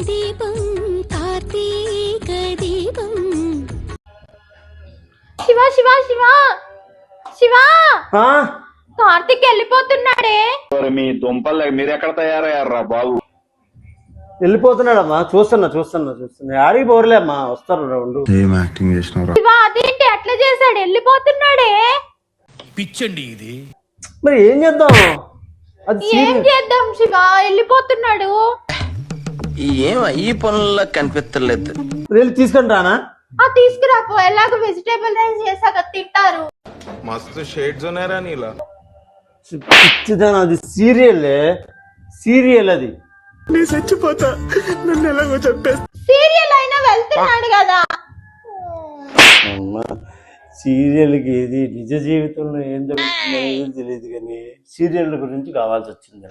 దీపం కార్తీక దీపం. శివ శివ శివ శివ కార్తీక్ వెళ్ళిపోతున్నాడే. మీ దుంపలు మీరెక్కడ తయారయ్యారా బాబు? వెళ్ళిపోతున్నాడమ్మా. చూస్తున్నా ఆడికి పోరలే అమ్మా, వస్తారు రెండు. శివ అదేంటి అట్లా చేశాడు, వెళ్ళిపోతున్నాడే. పిచ్చండి ఇది. మరి ఏం చేద్దాం? ఏం చేద్దాం శివ, వెళ్ళిపోతున్నాడు. ఈ పనుల్లో కనిపించలేదు. వెళ్ళి తీసుకొని రానా? తీసుకురాపో, ఎలాగో వెజిటేబుల్ రైస్ చేసాక తింటారు. మస్తు షేడ్స్ ఉన్నారా నీలా. పిచ్చిదానా, అది సీరియల్ అది. నీ చచ్చిపోతా, నన్ను ఎలాగో చెప్పేస్తా. సీరియల్ అయినా వెళ్తున్నాడు కదా. అమ్మా, సీరియల్కి ఏది నిజ జీవితంలో ఏం జరుగుతుందో తెలియదు, కానీ సీరియల్ గురించి కావాల్సి వచ్చింది.